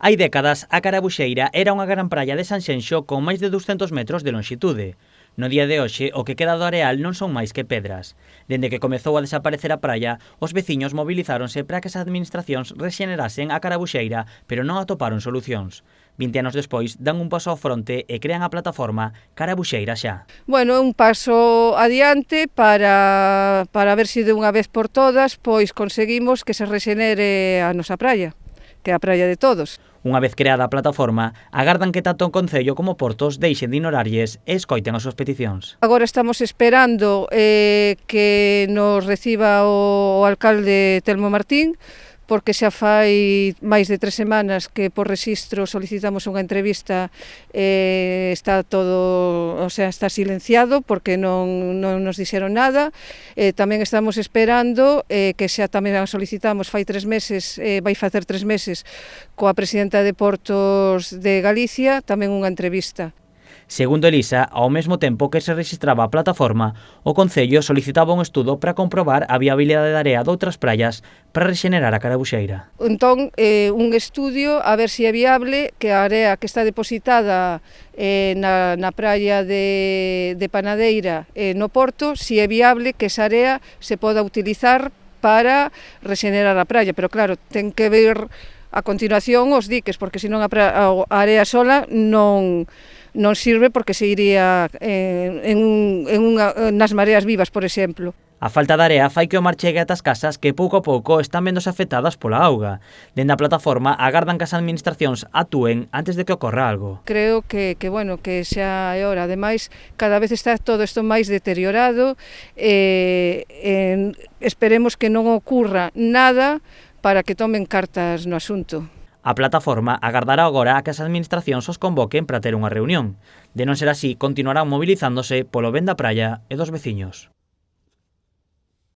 Hai décadas, a Carabuxeira era unha gran praia de Sanxenxo con máis de 200 metros de lonxitude. No día de hoxe, o que queda do areal non son máis que pedras. Dende que comezou a desaparecer a praia, os veciños mobilizáronse para que as administracións rexenerasen a Carabuxeira, pero non atoparon solucións. 20 anos despois, dan un paso ao fronte e crean a plataforma Carabuxeira Xa. Bueno, un paso adiante para ver se de unha vez por todas pois conseguimos que se rexenere a nosa praia, que é a praia de todos. Unha vez creada a plataforma, agardan que tanto o Concello como Portos deixen de ignorarlles e escoiten as súas peticións. Agora estamos esperando que nos reciba o alcalde Telmo Martín, porque xa fai máis de 3 semanas que por rexistro solicitamos unha entrevista, está todo, o sea, está silenciado porque non nos dixeron nada. Tamén estamos esperando que xa tamén solicitamos fai 3 meses, vai facer 3 meses, coa presidenta de Portos de Galicia, tamén unha entrevista. Segundo Elisa, ao mesmo tempo que se registraba a plataforma, o Concello solicitaba un estudo para comprobar a viabilidade da area doutras praias para rexenerar a Carabuxeira. Entón, un estudio a ver se é viable que a area que está depositada na praia de Panadeira no Porto, se é viable que esa area se poda utilizar para rexenerar a praia, pero claro, ten que ver a continuación os diques, porque senón a area sola non sirve porque se iría nas mareas vivas, por exemplo. A falta de area fai que o mar chegue ata as casas que pouco a pouco están vendose afectadas pola auga. Dende a plataforma agardan que as administracións actúen antes de que ocorra algo. Creo que xa é hora. Ademais, cada vez está todo isto máis deteriorado. Esperemos que non ocurra nada para que tomen cartas no asunto. A plataforma agardará agora a que as administracións os convoquen para ter unha reunión. De non ser así, continuarán movilizándose polo ben da praia e dos veciños.